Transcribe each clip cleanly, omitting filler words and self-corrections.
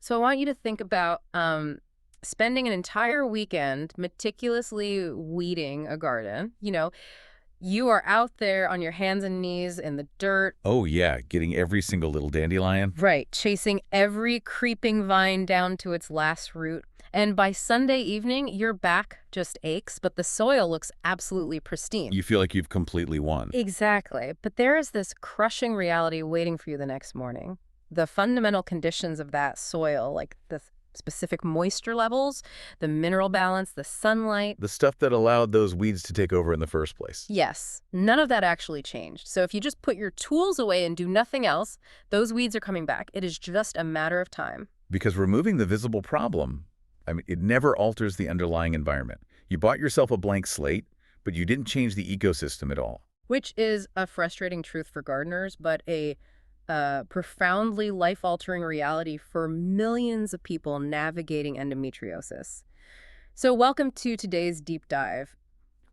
So I want you to think about spending an entire weekend meticulously weeding a garden. You are out there on your hands and knees in the dirt. Oh, yeah, getting every single little dandelion. Right, chasing every creeping vine down to its last root. And by Sunday evening, your back just aches, but the soil looks absolutely pristine. You feel like you've completely won. Exactly. But there is this crushing reality waiting for you the next morning. The fundamental conditions of that soil, like the specific moisture levels, the mineral balance, the sunlight. The stuff that allowed those weeds to take over in the first place. Yes, none of that actually changed. So if you just put your tools away and do nothing else, those weeds are coming back. It is just a matter of time. Because removing the visible problem, it never alters the underlying environment. You bought yourself a blank slate, but you didn't change the ecosystem at all. Which is a frustrating truth for gardeners, but a profoundly life-altering reality for millions of people navigating endometriosis. So welcome to today's deep dive.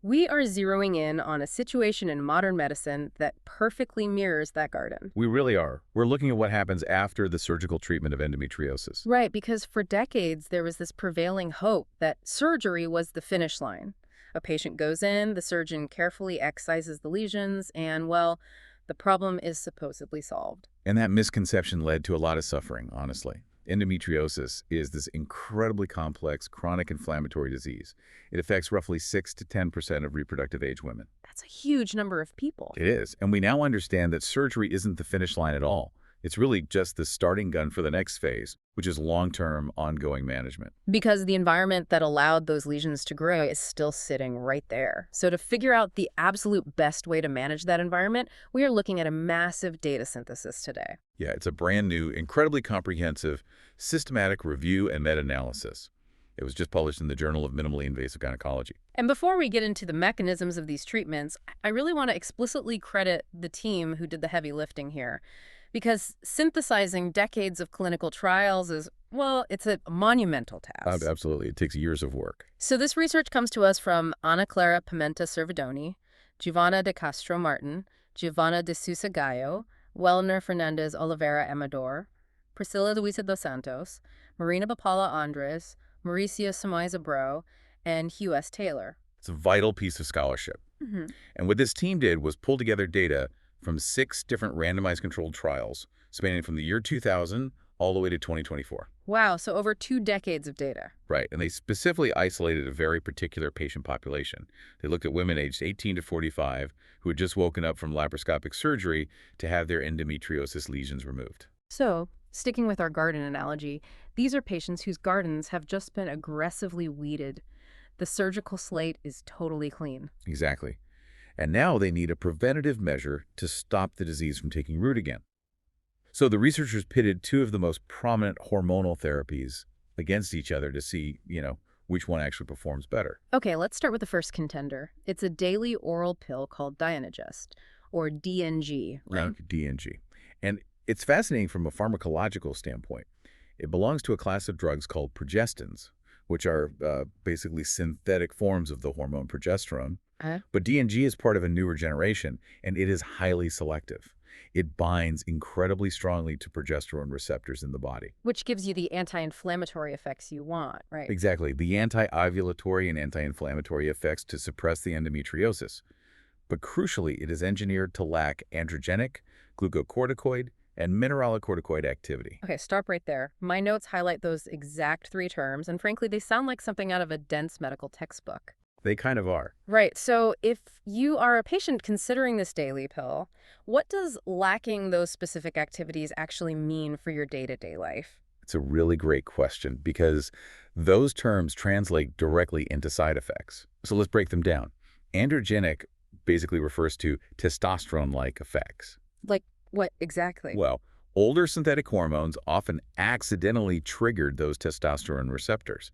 We are zeroing in on a situation in modern medicine that perfectly mirrors that garden. We really are. We're looking at what happens after the surgical treatment of endometriosis. Right, because for decades there was this prevailing hope that surgery was the finish line. A patient goes in, the surgeon carefully excises the lesions, and, well, the problem is supposedly solved. And that misconception led to a lot of suffering, honestly. Endometriosis is this incredibly complex chronic inflammatory disease. It affects roughly 6 to 10% of reproductive age women. That's a huge number of people. It is. And we now understand that surgery isn't the finish line at all. It's really just the starting gun for the next phase, which is long-term, ongoing management. Because the environment that allowed those lesions to grow is still sitting right there. So to figure out the absolute best way to manage that environment, we are looking at a massive data synthesis today. Yeah, it's a brand new, incredibly comprehensive, systematic review and meta-analysis. It was just published in the Journal of Minimally Invasive Gynecology. And before we get into the mechanisms of these treatments, I really want to explicitly credit the team who did the heavy lifting here. Because synthesizing decades of clinical trials is, well, it's a monumental task. Absolutely. It takes years of work. So this research comes to us from Ana Clara Pimenta Servidoni, Giovanna de Castro Martin, Giovanna de Sousa Gallo, Wellner Fernandez Oliveira Amador, Priscila Luisa dos Santos, Marina Bapala Andres, Mauricio Samaiza Bro, and Hugh S. Taylor. It's a vital piece of scholarship. Mm-hmm. And what this team did was pull together data from 6 different randomized controlled trials spanning from the year 2000 all the way to 2024. Wow, so over 2 decades of data. Right, and they specifically isolated a very particular patient population. They looked at women aged 18 to 45 who had just woken up from laparoscopic surgery to have their endometriosis lesions removed. So, sticking with our garden analogy, these are patients whose gardens have just been aggressively weeded. The surgical slate is totally clean. Exactly. And now they need a preventative measure to stop the disease from taking root again. So the researchers pitted 2 of the most prominent hormonal therapies against each other to see, which one actually performs better. Okay, let's start with the first contender. It's a daily oral pill called Dienogest, or DNG. Right? DNG. And it's fascinating from a pharmacological standpoint. It belongs to a class of drugs called progestins, which are basically synthetic forms of the hormone progesterone. But DNG is part of a newer generation, and it is highly selective. It binds incredibly strongly to progesterone receptors in the body. Which gives you the anti-inflammatory effects you want, right? Exactly. The anti-ovulatory and anti-inflammatory effects to suppress the endometriosis. But crucially, it is engineered to lack androgenic, glucocorticoid, and mineralocorticoid activity. Okay, stop right there. My notes highlight those exact 3 terms, and frankly, they sound like something out of a dense medical textbook. They kind of are. Right. So if you are a patient considering this daily pill, what does lacking those specific activities actually mean for your day-to-day life? It's a really great question because those terms translate directly into side effects. So let's break them down. Androgenic basically refers to testosterone-like effects. Like what exactly? Well, older synthetic hormones often accidentally triggered those testosterone receptors.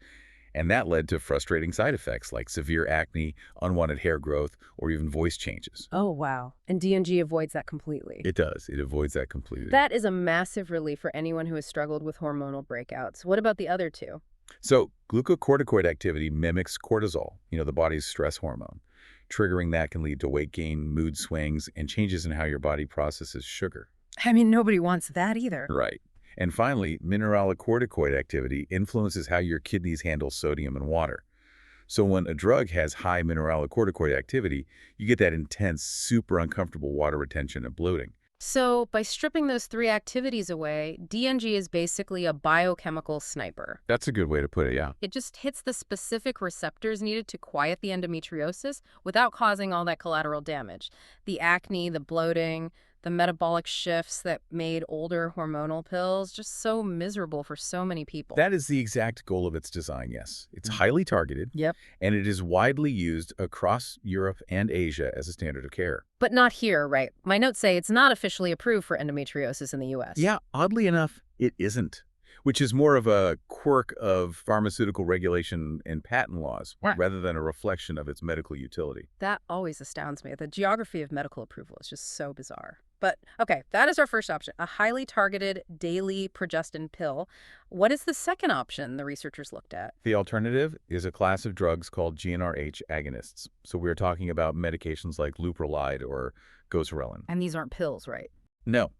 And that led to frustrating side effects like severe acne, unwanted hair growth, or even voice changes. Oh, wow. And DNG avoids that completely. It does. It avoids that completely. That is a massive relief for anyone who has struggled with hormonal breakouts. What about the other 2? So glucocorticoid activity mimics cortisol, the body's stress hormone. Triggering that can lead to weight gain, mood swings, and changes in how your body processes sugar. I mean, nobody wants that either. Right. And finally, mineralocorticoid activity influences how your kidneys handle sodium and water. So when a drug has high mineralocorticoid activity, you get that intense, super uncomfortable water retention and bloating. So by stripping those three activities away, DNG is basically a biochemical sniper. That's a good way to put it, yeah. It just hits the specific receptors needed to quiet the endometriosis without causing all that collateral damage. The acne, the bloating, the metabolic shifts that made older hormonal pills just so miserable for so many people. That is the exact goal of its design, yes. It's highly targeted, Yep. and it is widely used across Europe and Asia as a standard of care. But not here, right? My notes say it's not officially approved for endometriosis in the U.S. Yeah, oddly enough, it isn't, which is more of a quirk of pharmaceutical regulation and patent laws Right. rather than a reflection of its medical utility. That always astounds me. The geography of medical approval is just so bizarre. But okay, that is our first option, a highly targeted daily progestin pill. What is the second option the researchers looked at? The alternative is a class of drugs called GnRH agonists. So we're talking about medications like leuprolide or goserelin. And these aren't pills, right? No.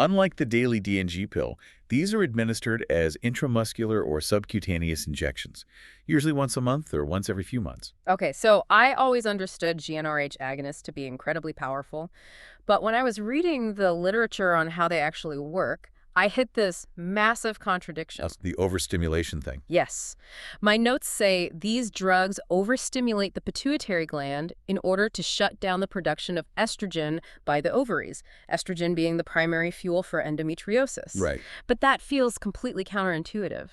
Unlike the daily DNG pill, these are administered as intramuscular or subcutaneous injections, usually once a month or once every few months. Okay, so I always understood GnRH agonists to be incredibly powerful. But when I was reading the literature on how they actually work, I hit this massive contradiction. That's the overstimulation thing. Yes. My notes say these drugs overstimulate the pituitary gland in order to shut down the production of estrogen by the ovaries, estrogen being the primary fuel for endometriosis. Right. But that feels completely counterintuitive.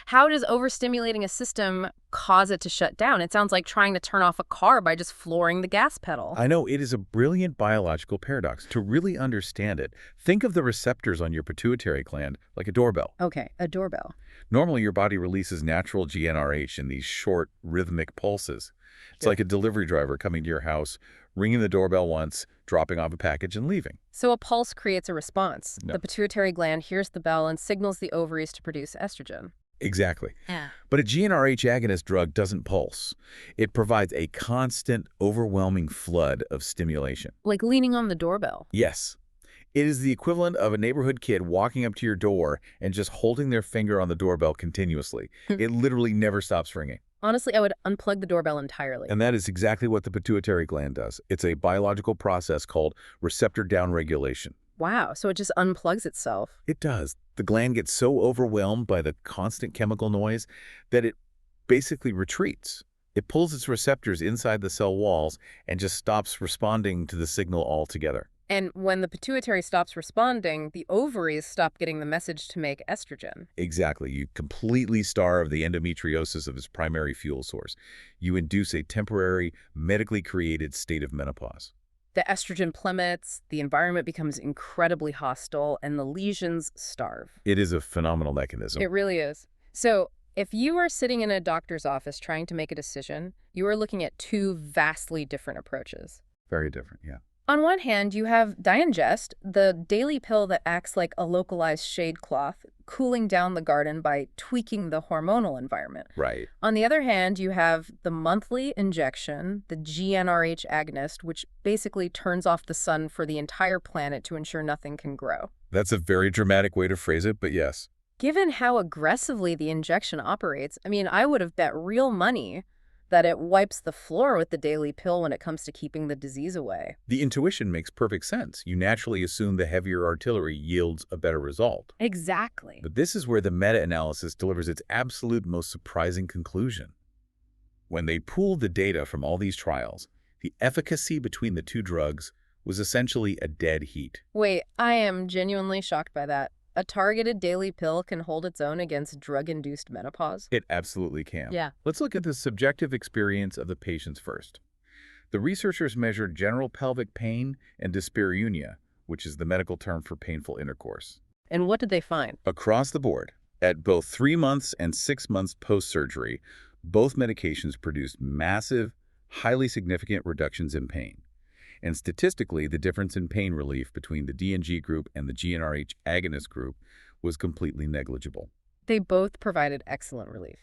How does overstimulating a system cause it to shut down? It sounds like trying to turn off a car by just flooring the gas pedal. I know, it is a brilliant biological paradox. To really understand it, think of the receptors on your pituitary gland like a doorbell. Okay, a doorbell. Normally, your body releases natural GnRH in these short, rhythmic pulses. It's like a delivery driver coming to your house, ringing the doorbell once, dropping off a package, and leaving. So a pulse creates a response. No. The pituitary gland hears the bell and signals the ovaries to produce estrogen. Exactly. Yeah. But a GnRH agonist drug doesn't pulse. It provides a constant, overwhelming flood of stimulation. Like leaning on the doorbell. Yes. It is the equivalent of a neighborhood kid walking up to your door and just holding their finger on the doorbell continuously. It literally never stops ringing. Honestly, I would unplug the doorbell entirely. And that is exactly what the pituitary gland does. It's a biological process called receptor downregulation. Wow, so it just unplugs itself. It does. The gland gets so overwhelmed by the constant chemical noise that it basically retreats. It pulls its receptors inside the cell walls and just stops responding to the signal altogether. And when the pituitary stops responding, the ovaries stop getting the message to make estrogen. Exactly. You completely starve the endometriosis of its primary fuel source. You induce a temporary, medically created state of menopause. The estrogen plummets, the environment becomes incredibly hostile, and the lesions starve. It is a phenomenal mechanism. It really is. So if you are sitting in a doctor's office trying to make a decision, you are looking at two vastly different approaches. Very different, yeah. On one hand, you have Dienogest, the daily pill that acts like a localized shade cloth, cooling down the garden by tweaking the hormonal environment. Right. On the other hand, you have the monthly injection, the GnRH agonist, which basically turns off the sun for the entire planet to ensure nothing can grow. That's a very dramatic way to phrase it, but yes. Given how aggressively the injection operates, I would have bet real money that it wipes the floor with the daily pill when it comes to keeping the disease away. The intuition makes perfect sense. You naturally assume the heavier artillery yields a better result. Exactly. But this is where the meta-analysis delivers its absolute most surprising conclusion. When they pooled the data from all these trials, the efficacy between the two drugs was essentially a dead heat. Wait, I am genuinely shocked by that. A targeted daily pill can hold its own against drug-induced menopause? It absolutely can. Yeah. Let's look at the subjective experience of the patients first. The researchers measured general pelvic pain and dyspareunia, which is the medical term for painful intercourse. And what did they find? Across the board, at both 3 months and 6 months post-surgery, both medications produced massive, highly significant reductions in pain. And statistically, the difference in pain relief between the DNG group and the GnRH agonist group was completely negligible. They both provided excellent relief.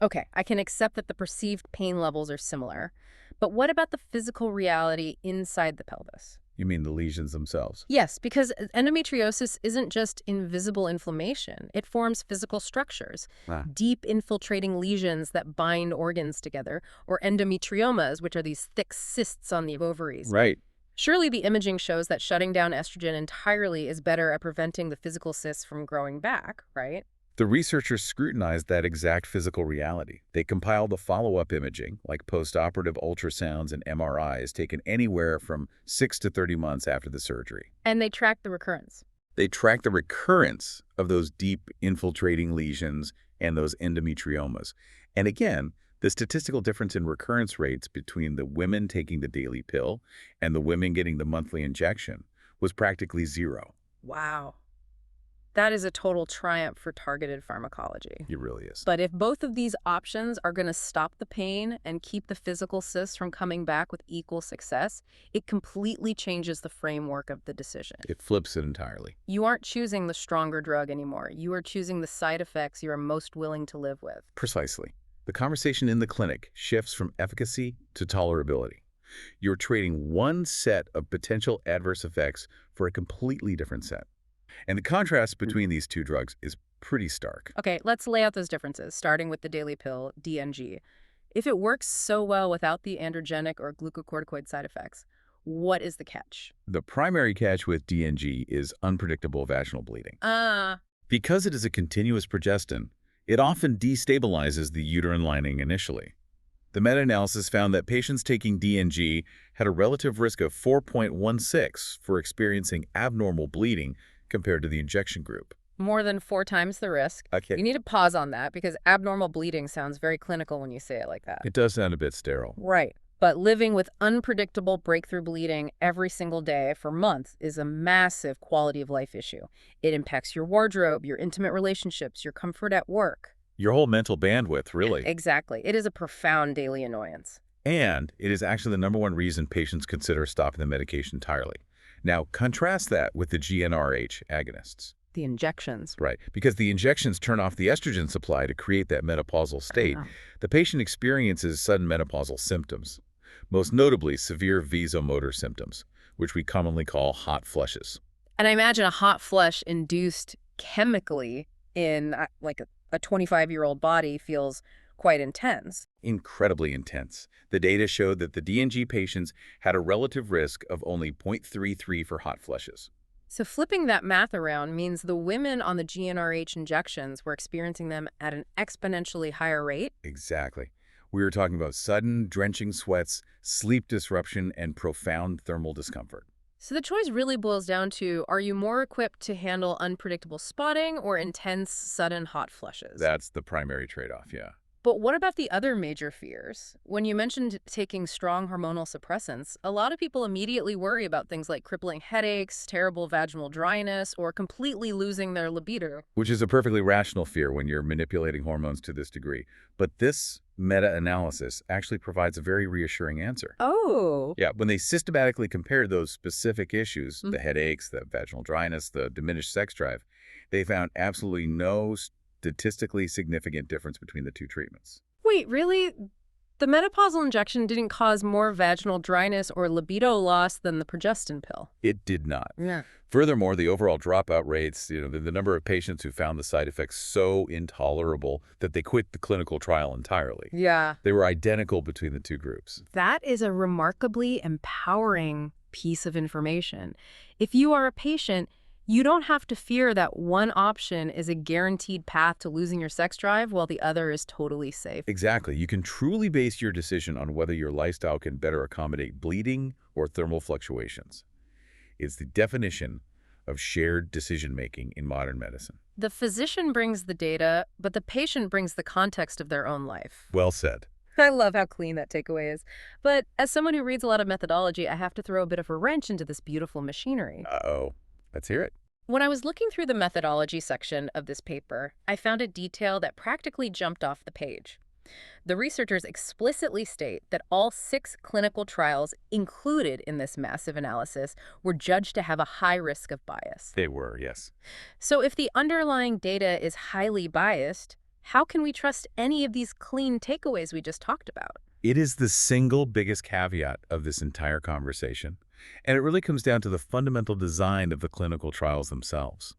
Okay, I can accept that the perceived pain levels are similar, but what about the physical reality inside the pelvis? You mean the lesions themselves? Yes, because endometriosis isn't just invisible inflammation. It forms physical structures, Ah. deep infiltrating lesions that bind organs together, or endometriomas, which are these thick cysts on the ovaries. Right. Surely the imaging shows that shutting down estrogen entirely is better at preventing the physical cysts from growing back, right? The researchers scrutinized that exact physical reality. They compiled the follow-up imaging, like post-operative ultrasounds and MRIs, taken anywhere from 6 to 30 months after the surgery. And they track the recurrence. They tracked the recurrence of those deep infiltrating lesions and those endometriomas. And again, the statistical difference in recurrence rates between the women taking the daily pill and the women getting the monthly injection was practically zero. Wow. That is a total triumph for targeted pharmacology. It really is. But if both of these options are going to stop the pain and keep the physical cysts from coming back with equal success, it completely changes the framework of the decision. It flips it entirely. You aren't choosing the stronger drug anymore. You are choosing the side effects you are most willing to live with. Precisely. The conversation in the clinic shifts from efficacy to tolerability. You're trading one set of potential adverse effects for a completely different set. And the contrast between these two drugs is pretty stark. Okay, let's lay out those differences, starting with the daily pill, DNG. If it works so well without the androgenic or glucocorticoid side effects, what is the catch? The primary catch with DNG is unpredictable vaginal bleeding. Ah. Because it is a continuous progestin, it often destabilizes the uterine lining initially. The meta-analysis found that patients taking DNG had a relative risk of 4.16 for experiencing abnormal bleeding compared to the injection group. More than 4 times the risk. Okay. You need to pause on that because abnormal bleeding sounds very clinical when you say it like that. It does sound a bit sterile. Right. But living with unpredictable breakthrough bleeding every single day for months is a massive quality of life issue. It impacts your wardrobe, your intimate relationships, your comfort at work. Your whole mental bandwidth, really. Exactly. It is a profound daily annoyance. And it is actually the #1 reason patients consider stopping the medication entirely. Now, contrast that with the GnRH agonists. The injections. Right, because the injections turn off the estrogen supply to create that menopausal state. The patient experiences sudden menopausal symptoms, most notably severe vasomotor symptoms, which we commonly call hot flushes. And I imagine a hot flush induced chemically in like a 25-year-old body feels quite intense. Incredibly intense. The data showed that the DNG patients had a relative risk of only 0.33 for hot flushes. So flipping that math around means the women on the GnRH injections were experiencing them at an exponentially higher rate? Exactly. We were talking about sudden, drenching sweats, sleep disruption, and profound thermal discomfort. So the choice really boils down to, are you more equipped to handle unpredictable spotting or intense, sudden hot flushes? That's the primary trade-off, yeah. But what about the other major fears? When you mentioned taking strong hormonal suppressants, a lot of people immediately worry about things like crippling headaches, terrible vaginal dryness, or completely losing their libido. Which is a perfectly rational fear when you're manipulating hormones to this degree. But this meta-analysis actually provides a very reassuring answer. Oh. Yeah, when they systematically compared those specific issues, the headaches, the vaginal dryness, the diminished sex drive, they found absolutely no statistically significant difference between the two treatments. Wait, really? The menopausal injection didn't cause more vaginal dryness or libido loss than the progestin pill? It did not. Yeah. Furthermore, the overall dropout rates, the number of patients who found the side effects so intolerable that they quit the clinical trial entirely. Yeah. They were identical between the two groups. That is a remarkably empowering piece of information. If you are a patient, you don't have to fear that one option is a guaranteed path to losing your sex drive while the other is totally safe. Exactly. You can truly base your decision on whether your lifestyle can better accommodate bleeding or thermal fluctuations. It's the definition of shared decision-making in modern medicine. The physician brings the data, but the patient brings the context of their own life. Well said. I love how clean that takeaway is. But as someone who reads a lot of methodology, I have to throw a bit of a wrench into this beautiful machinery. Uh-oh. Let's hear it. When I was looking through the methodology section of this paper, I found a detail that practically jumped off the page. The researchers explicitly state that all 6 clinical trials included in this massive analysis were judged to have a high risk of bias. They were, yes. So if the underlying data is highly biased, how can we trust any of these clean takeaways we just talked about? It is the single biggest caveat of this entire conversation. And it really comes down to the fundamental design of the clinical trials themselves.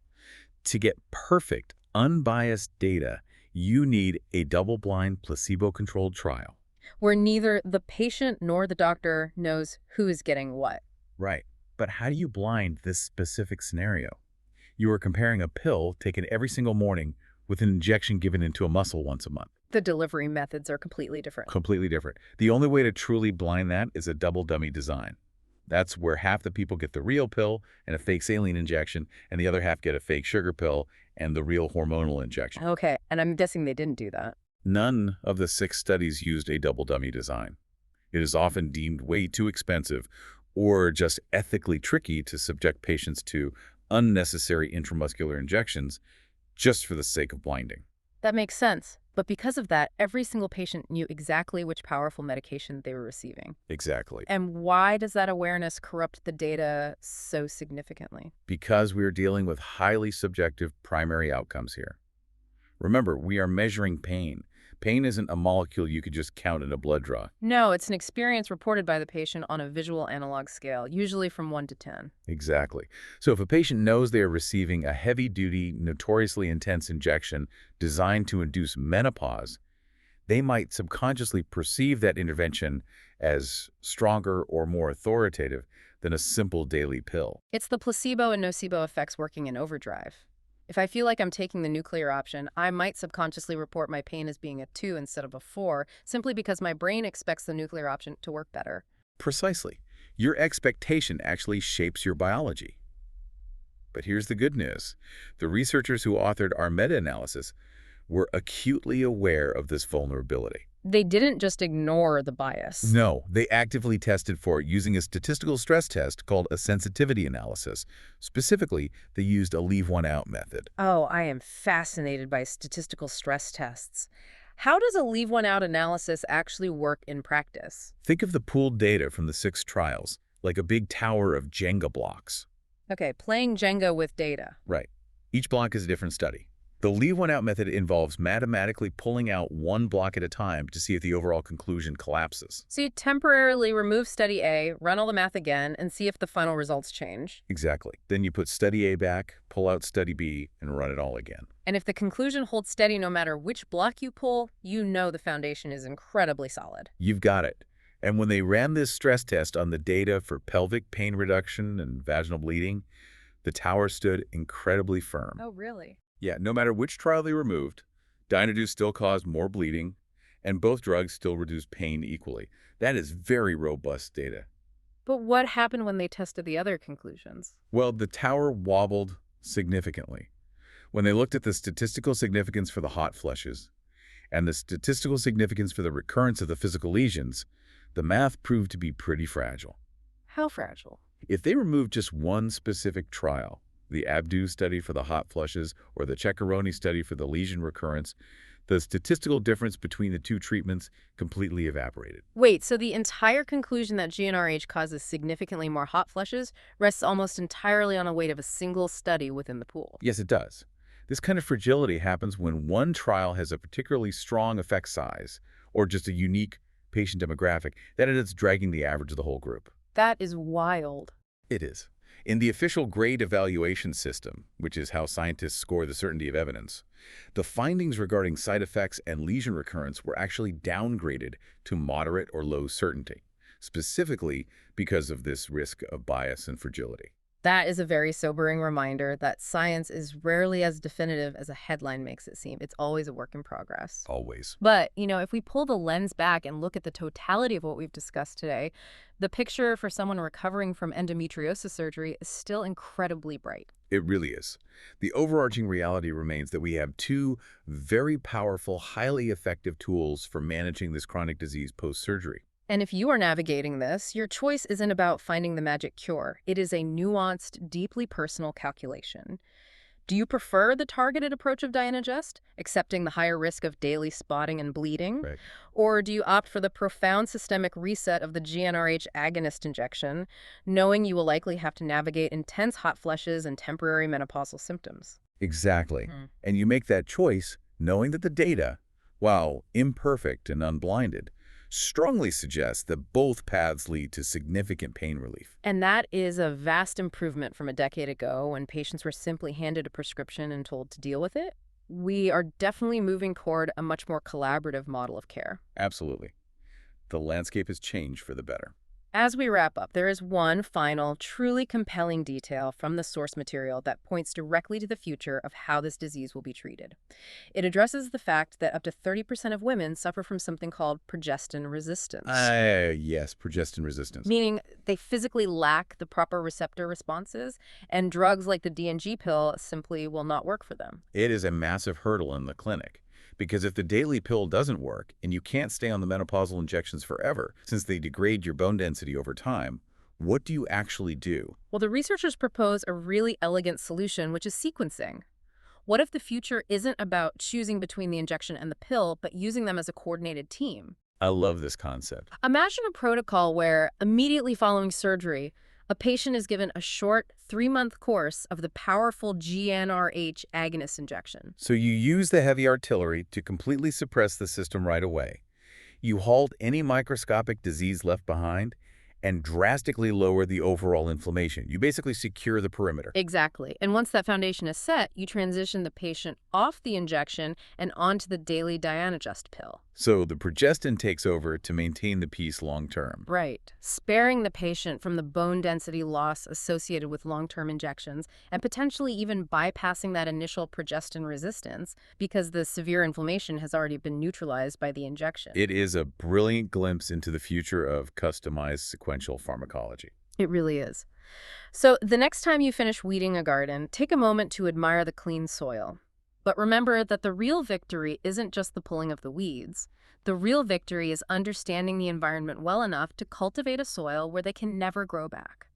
To get perfect, unbiased data, you need a double-blind, placebo-controlled trial. Where neither the patient nor the doctor knows who is getting what. Right. But how do you blind this specific scenario? You are comparing a pill taken every single morning with an injection given into a muscle once a month. The delivery methods are completely different. Completely different. The only way to truly blind that is a double dummy design. That's where half the people get the real pill and a fake saline injection, and the other half get a fake sugar pill and the real hormonal injection. Okay, and I'm guessing they didn't do that. None of the 6 studies used a double dummy design. It is often deemed way too expensive or just ethically tricky to subject patients to unnecessary intramuscular injections just for the sake of blinding. That makes sense. But because of that, every single patient knew exactly which powerful medication they were receiving. Exactly. And why does that awareness corrupt the data so significantly? Because we are dealing with highly subjective primary outcomes here. Remember, we are measuring pain. Pain isn't a molecule you could just count in a blood draw. No, it's an experience reported by the patient on a visual analog scale, usually from 1 to 10. Exactly. So if a patient knows they are receiving a heavy-duty, notoriously intense injection designed to induce menopause, they might subconsciously perceive that intervention as stronger or more authoritative than a simple daily pill. It's the placebo and nocebo effects working in overdrive. If I feel like I'm taking the nuclear option, I might subconsciously report my pain as being a 2 instead of a 4, simply because my brain expects the nuclear option to work better. Precisely. Your expectation actually shapes your biology. But here's the good news. The researchers who authored our meta-analysis were acutely aware of this vulnerability. They didn't just ignore the bias. No, they actively tested for it using a statistical stress test called a sensitivity analysis. Specifically, they used a leave one out method. Oh, I am fascinated by statistical stress tests. How does a leave one out analysis actually work in practice? Think of the pooled data from the 6 trials, like a big tower of Jenga blocks. Okay, playing Jenga with data. Right. Each block is a different study. The leave one out method involves mathematically pulling out one block at a time to see if the overall conclusion collapses. So you temporarily remove study A, run all the math again, and see if the final results change. Exactly. Then you put study A back, pull out study B, and run it all again. And if the conclusion holds steady no matter which block you pull, you know the foundation is incredibly solid. You've got it. And when they ran this stress test on the data for pelvic pain reduction and vaginal bleeding, the tower stood incredibly firm. Oh, really? Yeah, no matter which trial they removed, Dienogest still caused more bleeding, and both drugs still reduced pain equally. That is very robust data. But what happened when they tested the other conclusions? Well, the tower wobbled significantly. When they looked at the statistical significance for the hot flushes and the statistical significance for the recurrence of the physical lesions, the math proved to be pretty fragile. How fragile? If they removed just one specific trial, the Abdu study for the hot flushes or the Ceccaroni study for the lesion recurrence, the statistical difference between the 2 treatments completely evaporated. Wait, so the entire conclusion that GnRH causes significantly more hot flushes rests almost entirely on the weight of a single study within the pool? Yes, it does. This kind of fragility happens when one trial has a particularly strong effect size or just a unique patient demographic that ends up dragging the average of the whole group. That is wild. It is. In the official grade evaluation system, which is how scientists score the certainty of evidence, the findings regarding side effects and lesion recurrence were actually downgraded to moderate or low certainty, specifically because of this risk of bias and fragility. That is a very sobering reminder that science is rarely as definitive as a headline makes it seem. It's always a work in progress. Always. But, if we pull the lens back and look at the totality of what we've discussed today, the picture for someone recovering from endometriosis surgery is still incredibly bright. It really is. The overarching reality remains that we have 2 very powerful, highly effective tools for managing this chronic disease post-surgery. And if you are navigating this, your choice isn't about finding the magic cure. It is a nuanced, deeply personal calculation. Do you prefer the targeted approach of Dienogest, accepting the higher risk of daily spotting and bleeding? Right. Or do you opt for the profound systemic reset of the GnRH agonist injection, knowing you will likely have to navigate intense hot flushes and temporary menopausal symptoms? Exactly. And you make that choice knowing that the data, while imperfect and unblinded, strongly suggests that both paths lead to significant pain relief. And that is a vast improvement from a decade ago when patients were simply handed a prescription and told to deal with it. We are definitely moving toward a much more collaborative model of care. Absolutely. The landscape has changed for the better. As we wrap up, there is one final, truly compelling detail from the source material that points directly to the future of how this disease will be treated. It addresses the fact that up to 30% of women suffer from something called progestin resistance, Yes, progestin resistance. meaning they physically lack the proper receptor responses, and drugs like the DNG pill simply will not work for them. It is a massive hurdle in the clinic. Because if the daily pill doesn't work, and you can't stay on the menopausal injections forever, since they degrade your bone density over time, what do you actually do? Well, the researchers propose a really elegant solution, which is sequencing. What if the future isn't about choosing between the injection and the pill, but using them as a coordinated team? I love this concept. Imagine a protocol where, immediately following surgery, a patient is given a short 3-month course of the powerful GnRH agonist injection. So you use the heavy artillery to completely suppress the system right away. You halt any microscopic disease left behind and drastically lower the overall inflammation. You basically secure the perimeter. Exactly. And once that foundation is set, you transition the patient off the injection and onto the daily Dienogest pill. So the progestin takes over to maintain the peace long term. Right. Sparing the patient from the bone density loss associated with long-term injections and potentially even bypassing that initial progestin resistance because the severe inflammation has already been neutralized by the injection. It is a brilliant glimpse into the future of customized sequential pharmacology. It really is. So the next time you finish weeding a garden, take a moment to admire the clean soil. But remember that the real victory isn't just the pulling of the weeds. The real victory is understanding the environment well enough to cultivate a soil where they can never grow back.